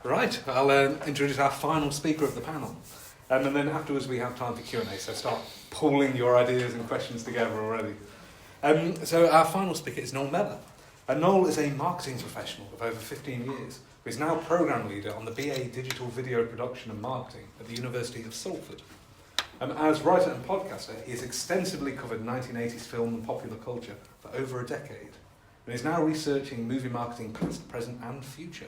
Right, I'll introduce our final speaker of the panel. And then afterwards we have time for Q&A, so start pulling your ideas and questions together already. So our final speaker is Noel Mellor. Noel is a marketing professional of over 15 years, who is now programme leader on the BA Digital Video Production and Marketing at the University of Salford. As writer and podcaster, he has extensively covered 1980s film and popular culture for over a decade, and is now researching movie marketing past, present and future.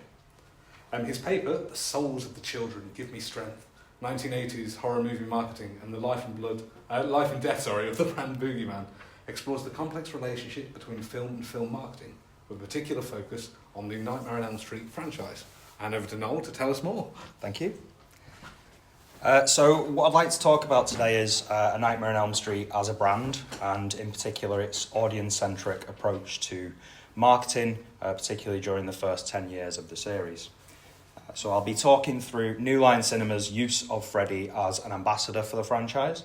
His paper, The Souls of the Children Give Me Strength, 1980s horror movie marketing and the life and death of the brand Boogeyman, explores the complex relationship between film and film marketing, with a particular focus on the Nightmare on Elm Street franchise. And over to Noel to tell us more. Thank you. So what I'd like to talk about today is A Nightmare on Elm Street as a brand, and in particular its audience-centric approach to marketing, particularly during the first 10 years of the series. So I'll be talking through New Line Cinema's use of Freddy as an ambassador for the franchise,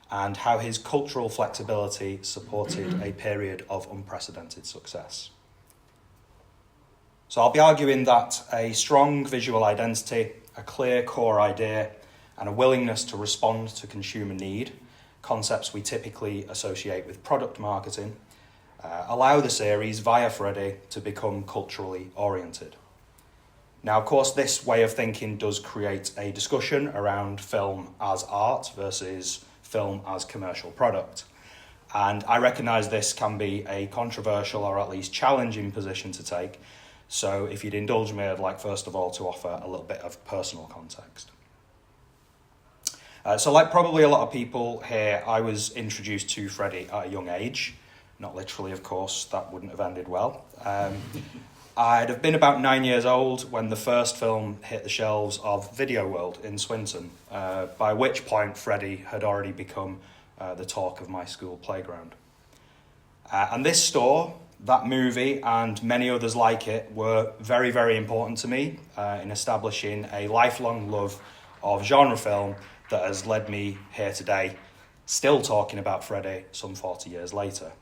and how his cultural flexibility supported a period of unprecedented success. So I'll be arguing that a strong visual identity, a clear core idea, and a willingness to respond to consumer need, concepts we typically associate with product marketing, allow the series, via Freddy, to become culturally oriented. Now, of course, this way of thinking does create a discussion around film as art versus film as commercial product. And I recognise this can be a controversial or at least challenging position to take. So if you'd indulge me, I'd like first of all to offer a little bit of personal context. So like probably a lot of people here, I was introduced to Freddy at a young age. Not literally, of course, that wouldn't have ended well. I'd have been about 9 years old when the first film hit the shelves of Video World in Swinton, by which point Freddy had already become the talk of my school playground. And this store, that movie, and many others like it were very, very important to me in establishing a lifelong love of genre film that has led me here today, still talking about Freddy some 40 years later.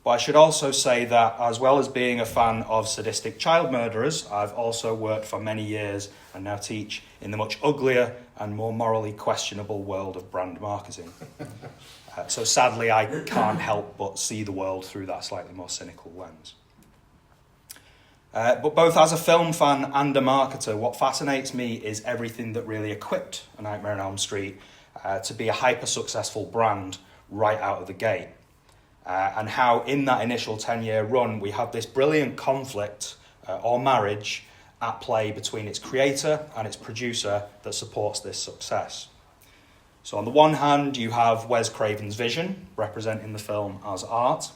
But I should also say that as well as being a fan of sadistic child murderers, I've also worked for many years and now teach in the much uglier and more morally questionable world of brand marketing. So sadly, I can't help but see the world through that slightly more cynical lens. But both as a film fan and a marketer, what fascinates me is everything that really equipped A Nightmare on Elm Street to be a hyper-successful brand right out of the gate. And how in that initial 10-year run, we have this brilliant conflict or marriage at play between its creator and its producer that supports this success. So on the one hand, you have Wes Craven's vision, representing the film as art.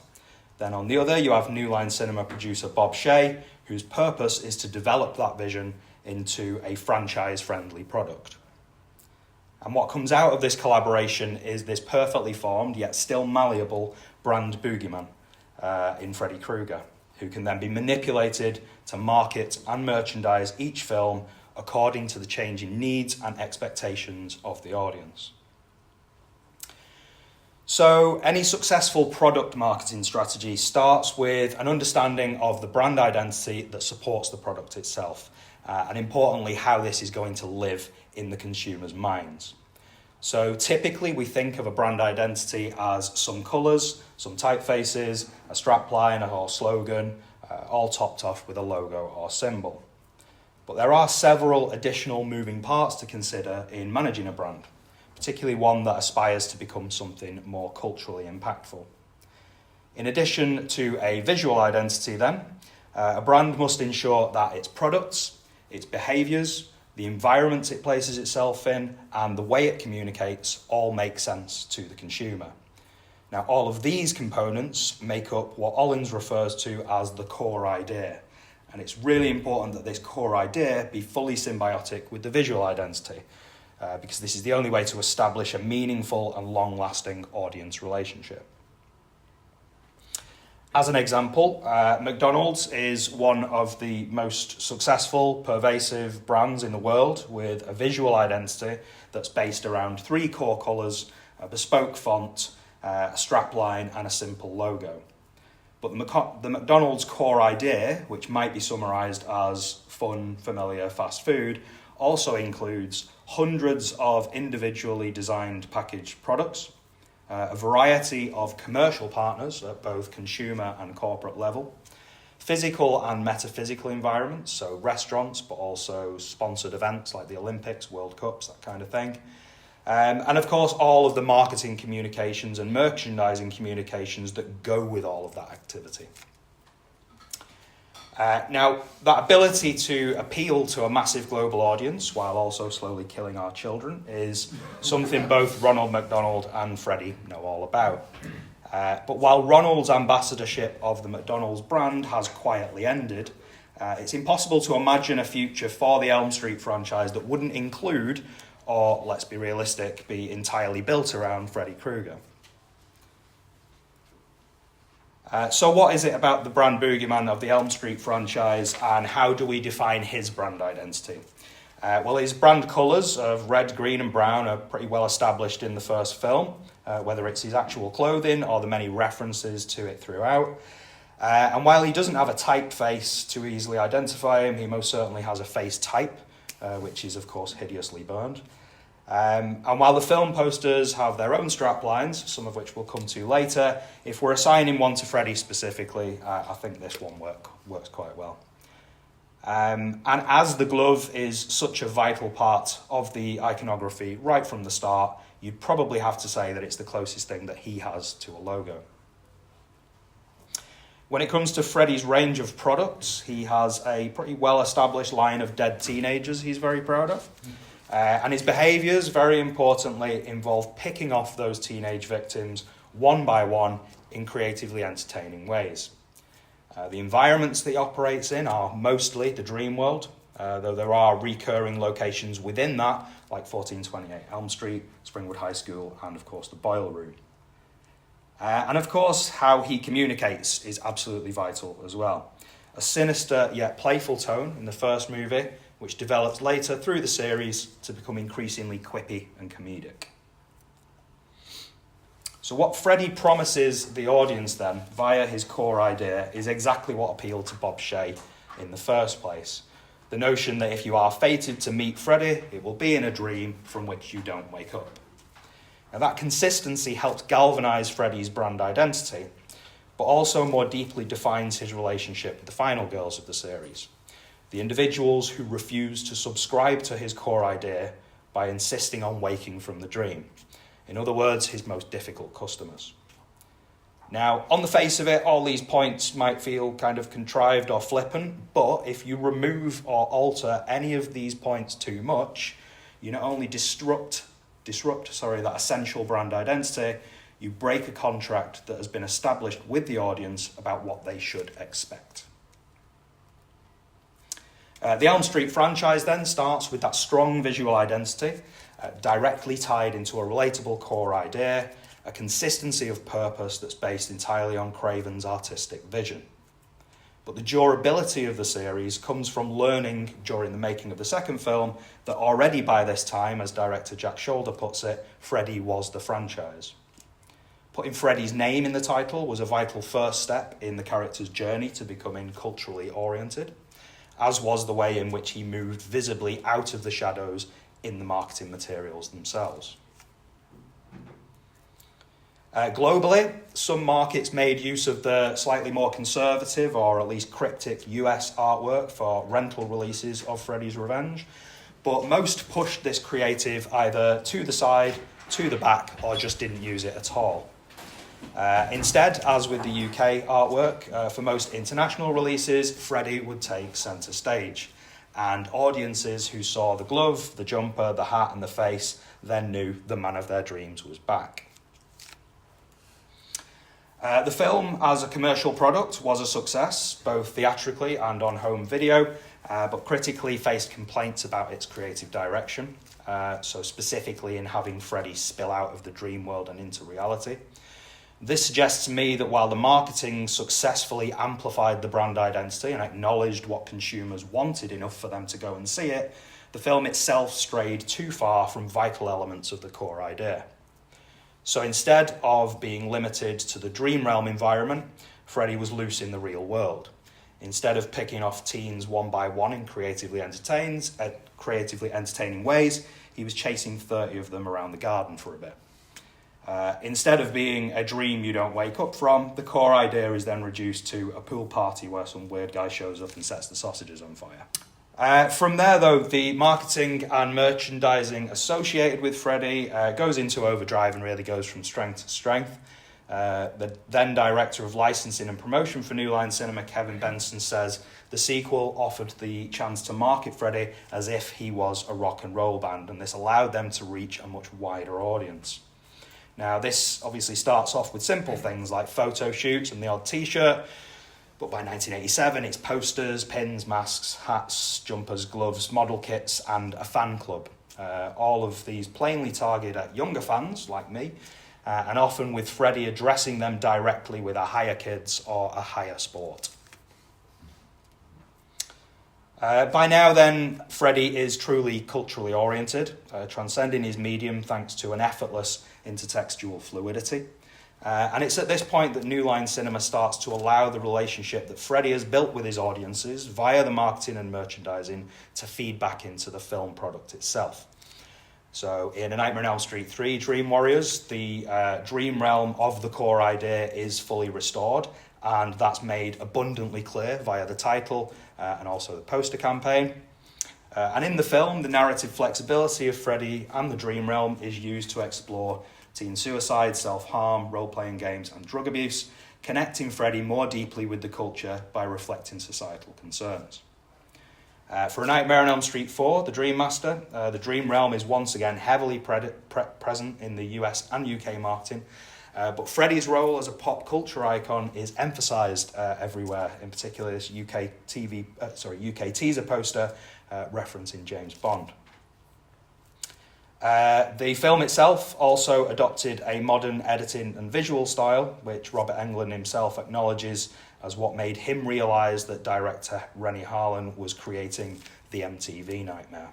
Then on the other, you have New Line Cinema producer Bob Shea, whose purpose is to develop that vision into a franchise-friendly product. And what comes out of this collaboration is this perfectly formed, yet still malleable, brand Boogeyman in Freddy Krueger, who can then be manipulated to market and merchandise each film according to the changing needs and expectations of the audience. So any successful product marketing strategy starts with an understanding of the brand identity that supports the product itself, and importantly, how this is going to live in the consumer's minds. So typically we think of a brand identity as some colours, some typefaces, a strapline or slogan, all topped off with a logo or symbol. But there are several additional moving parts to consider in managing a brand, particularly one that aspires to become something more culturally impactful. In addition to a visual identity then, a brand must ensure that its products, its behaviours, the environment it places itself in, and the way it communicates all make sense to the consumer. Now, all of these components make up what Ollins refers to as the core idea. And it's really important that this core idea be fully symbiotic with the visual identity, because this is the only way to establish a meaningful and long-lasting audience relationship. As an example, McDonald's is one of the most successful, pervasive brands in the world with a visual identity that's based around 3 core colours, a bespoke font, a strapline and a simple logo. But the McDonald's core idea, which might be summarised as fun, familiar, fast food, also includes hundreds of individually designed packaged products, a variety of commercial partners at both consumer and corporate level, physical and metaphysical environments, so restaurants, but also sponsored events like the Olympics, World Cups, that kind of thing. And of course, all of the marketing communications and merchandising communications that go with all of that activity. Now, that ability to appeal to a massive global audience while also slowly killing our children is something both Ronald McDonald and Freddy know all about. But while Ronald's ambassadorship of the McDonald's brand has quietly ended, it's impossible to imagine a future for the Elm Street franchise that wouldn't include, or let's be realistic, be entirely built around Freddy Krueger. So what is it about the brand Boogeyman of the Elm Street franchise, and how do we define his brand identity? Well, his brand colours of red, green and brown are pretty well established in the first film, whether it's his actual clothing or the many references to it throughout. And while he doesn't have a typeface to easily identify him, he most certainly has a face type, which is, of course, hideously burned. And while the film posters have their own strap lines, some of which we'll come to later, if we're assigning one to Freddy specifically, I think this one works quite well. And as the glove is such a vital part of the iconography right from the start, you'd probably have to say that it's the closest thing that he has to a logo. When it comes to Freddy's range of products, he has a pretty well-established line of dead teenagers he's very proud of. And his behaviours, very importantly, involve picking off those teenage victims one by one in creatively entertaining ways. The environments that he operates in are mostly the dream world, though there are recurring locations within that, like 1428 Elm Street, Springwood High School, and of course the Boiler Room. And of course, how he communicates is absolutely vital as well. A sinister yet playful tone in the first movie, which develops later through the series to become increasingly quippy and comedic. So what Freddy promises the audience then, via his core idea, is exactly what appealed to Bob Shea in the first place. The notion that if you are fated to meet Freddy, it will be in a dream from which you don't wake up. Now that consistency helped galvanise Freddy's brand identity, but also more deeply defines his relationship with the final girls of the series. The individuals who refuse to subscribe to his core idea by insisting on waking from the dream. In other words, his most difficult customers. Now, on the face of it, all these points might feel kind of contrived or flippant, but if you remove or alter any of these points too much, you not only disrupt that essential brand identity, you break a contract that has been established with the audience about what they should expect. The Elm Street franchise then starts with that strong visual identity, directly tied into a relatable core idea, a consistency of purpose that's based entirely on Craven's artistic vision. But the durability of the series comes from learning during the making of the second film that already by this time, as director Jack Shoulder puts it, Freddy was the franchise. Putting Freddy's name in the title was a vital first step in the character's journey to becoming culturally oriented, as was the way in which he moved visibly out of the shadows in the marketing materials themselves. Globally, some markets made use of the slightly more conservative or at least cryptic US artwork for rental releases of Freddy's Revenge, but most pushed this creative either to the side, to the back, or just didn't use it at all. Instead, as with the UK artwork, for most international releases, Freddy would take centre stage, and audiences who saw the glove, the jumper, the hat and the face then knew the man of their dreams was back. The film, as a commercial product, was a success, both theatrically and on home video, but critically faced complaints about its creative direction, so specifically in having Freddy spill out of the dream world and into reality. This suggests to me that while the marketing successfully amplified the brand identity and acknowledged what consumers wanted enough for them to go and see it, the film itself strayed too far from vital elements of the core idea. So instead of being limited to the dream realm environment, Freddy was loose in the real world. Instead of picking off teens one by one in creatively entertaining ways, he was chasing 30 of them around the garden for a bit. Instead of being a dream you don't wake up from, the core idea is then reduced to a pool party where some weird guy shows up and sets the sausages on fire. From there, though, the marketing and merchandising associated with Freddy goes into overdrive and really goes from strength to strength. The then director of licensing and promotion for New Line Cinema, Kevin Benson, says the sequel offered the chance to market Freddy as if he was a rock and roll band, and this allowed them to reach a much wider audience. Now, this obviously starts off with simple things like photo shoots and the odd t-shirt, but by 1987 it's posters, pins, masks, hats, jumpers, gloves, model kits and a fan club. All of these plainly targeted at younger fans like me, and often with Freddy addressing them directly with a higher kids or a higher sport. By now then, Freddy is truly culturally oriented, transcending his medium thanks to an effortless intertextual fluidity. And it's at this point that New Line Cinema starts to allow the relationship that Freddy has built with his audiences via the marketing and merchandising to feed back into the film product itself. So in A Nightmare on Elm Street 3, Dream Warriors, the dream realm of the core idea is fully restored, and that's made abundantly clear via the title and also the poster campaign. And in the film, the narrative flexibility of Freddy and the dream realm is used to explore teen suicide, self-harm, role-playing games and drug abuse, connecting Freddy more deeply with the culture by reflecting societal concerns. For A Nightmare on Elm Street 4, The Dream Master, the dream realm is once again heavily present in the US and UK marketing, but Freddy's role as a pop culture icon is emphasised everywhere, in particular this UK teaser poster referencing James Bond. The film itself also adopted a modern editing and visual style, which Robert Englund himself acknowledges as what made him realise that director Rennie Harlan was creating the MTV nightmare.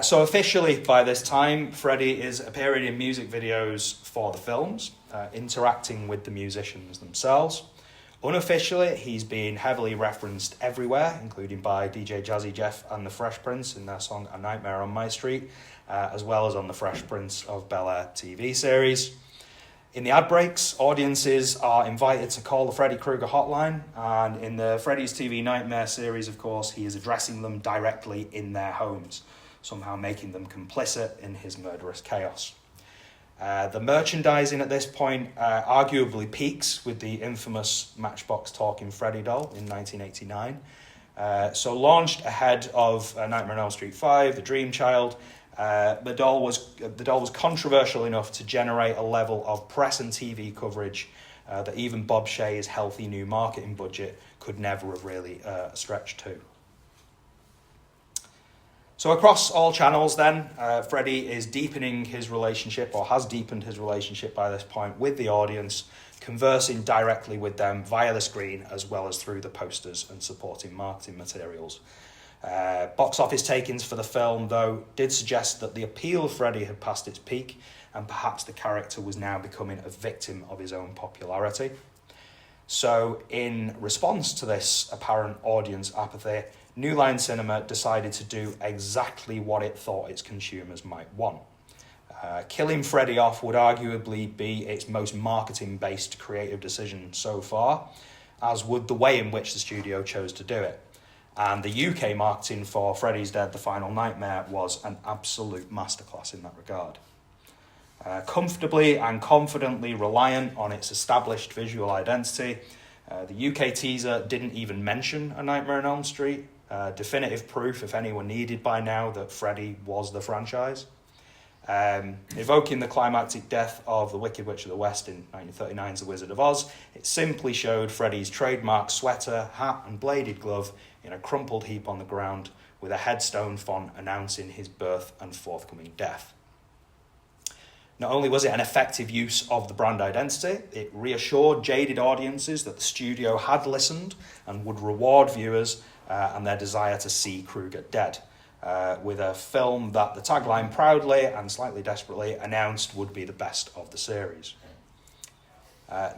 So officially, by this time, Freddy is appearing in music videos for the films, interacting with the musicians themselves. Unofficially, he's being heavily referenced everywhere, including by DJ Jazzy Jeff and the Fresh Prince in their song A Nightmare on My Street, as well as on the Fresh Prince of Bel-Air TV series. In the ad breaks, audiences are invited to call the Freddy Krueger hotline, and in the Freddy's TV Nightmare series, of course, he is addressing them directly in their homes, somehow making them complicit in his murderous chaos. The merchandising at this point arguably peaks with the infamous Matchbox Talking Freddy doll in 1989. So launched ahead of Nightmare on Elm Street 5, The Dream Child, the doll was controversial enough to generate a level of press and TV coverage that even Bob Shaye's healthy new marketing budget could never have really stretched to. So across all channels then, Freddy is deepening his relationship, or has deepened his relationship by this point, with the audience, conversing directly with them via the screen as well as through the posters and supporting marketing materials. Box office takings for the film, though, did suggest that the appeal of Freddy had passed its peak and perhaps the character was now becoming a victim of his own popularity. So in response to this apparent audience apathy, New Line Cinema decided to do exactly what it thought its consumers might want. Killing Freddy off would arguably be its most marketing-based creative decision so far, as would the way in which the studio chose to do it. And the UK marketing for Freddy's Dead: The Final Nightmare was an absolute masterclass in that regard. Comfortably and confidently reliant on its established visual identity, the UK teaser didn't even mention A Nightmare on Elm Street, definitive proof, if anyone needed by now, that Freddy was the franchise. Evoking the climactic death of the Wicked Witch of the West in 1939's The Wizard of Oz, it simply showed Freddy's trademark sweater, hat and bladed glove in a crumpled heap on the ground with a headstone font announcing his birth and forthcoming death. Not only was it an effective use of the brand identity, it reassured jaded audiences that the studio had listened and would reward viewers and their desire to see Krueger dead, with a film that the tagline proudly and slightly desperately announced would be the best of the series.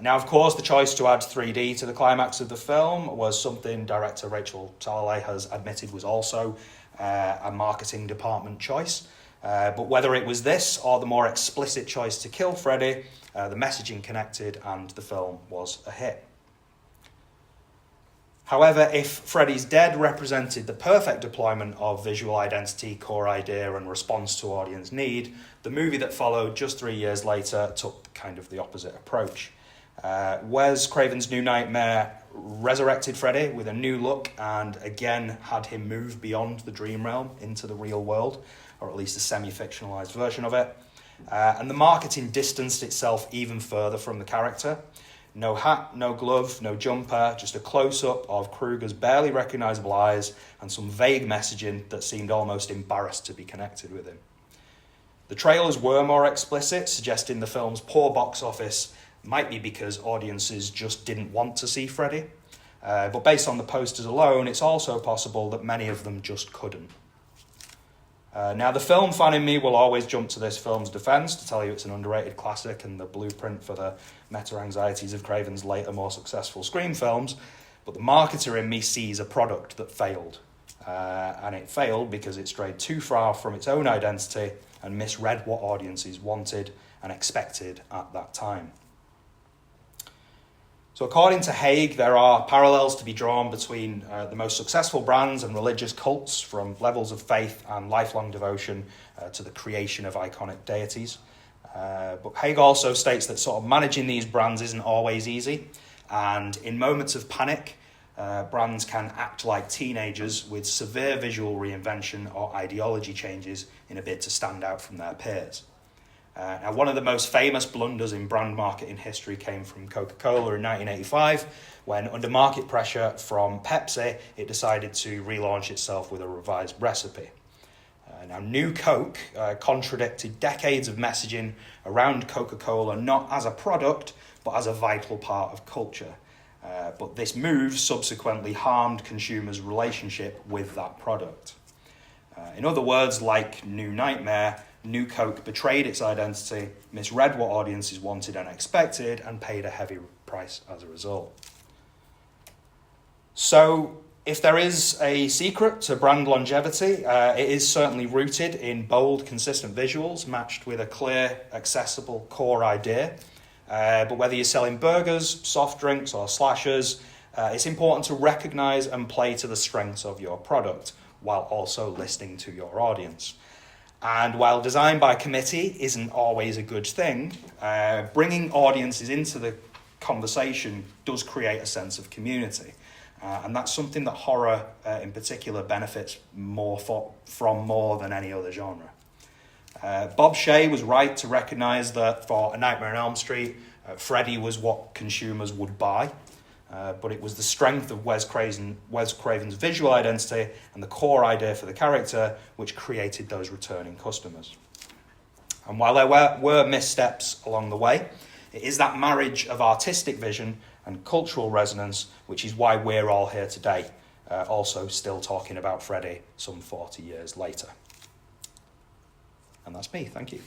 Now, of course, the choice to add 3D to the climax of the film was something director Rachel Talalay has admitted was also a marketing department choice. But whether it was this or the more explicit choice to kill Freddy, the messaging connected and the film was a hit. However, if Freddy's Dead represented the perfect deployment of visual identity, core idea and response to audience need, the movie that followed just 3 years later took kind of the opposite approach. Wes Craven's New Nightmare resurrected Freddy with a new look and again had him move beyond the dream realm into the real world, or at least a semi-fictionalized version of it. And the marketing distanced itself even further from the character. No hat, no glove, no jumper, just a close-up of Krueger's barely recognisable eyes and some vague messaging that seemed almost embarrassed to be connected with him. The trailers were more explicit, suggesting the film's poor box office might be because audiences just didn't want to see Freddy. But based on the posters alone, it's also possible that many of them just couldn't. Now, the film fan in me will always jump to this film's defence to tell you it's an underrated classic and the blueprint for the meta-anxieties of Craven's later, more successful Scream films, but the marketer in me sees a product that failed. And it failed because it strayed too far from its own identity and misread what audiences wanted and expected at that time. So according to Haig, there are parallels to be drawn between the most successful brands and religious cults, from levels of faith and lifelong devotion to the creation of iconic deities. But Haig also states that sort of managing these brands isn't always easy, and in moments of panic, brands can act like teenagers with severe visual reinvention or ideology changes in a bid to stand out from their peers. Now, one of the most famous blunders in brand marketing history came from Coca-Cola in 1985, when under market pressure from Pepsi, it decided to relaunch itself with a revised recipe. Now, New Coke contradicted decades of messaging around Coca-Cola, not as a product, but as a vital part of culture. But this move subsequently harmed consumers' relationship with that product. In other words, like New Nightmare, New Coke betrayed its identity, misread what audiences wanted and expected, and paid a heavy price as a result. So, if there is a secret to brand longevity, it is certainly rooted in bold, consistent visuals matched with a clear, accessible core idea. But whether you're selling burgers, soft drinks, or slashers, it's important to recognise and play to the strengths of your product while also listening to your audience. And while design by committee isn't always a good thing, bringing audiences into the conversation does create a sense of community. And that's something that horror in particular benefits from more than any other genre. Bob Shea was right to recognise that for A Nightmare on Elm Street, Freddy was what consumers would buy. But it was the strength of Wes Craven's visual identity and the core idea for the character which created those returning customers. And while there were missteps along the way, it is that marriage of artistic vision and cultural resonance which is why we're all here today, also still talking about Freddy some 40 years later. And that's me, thank you.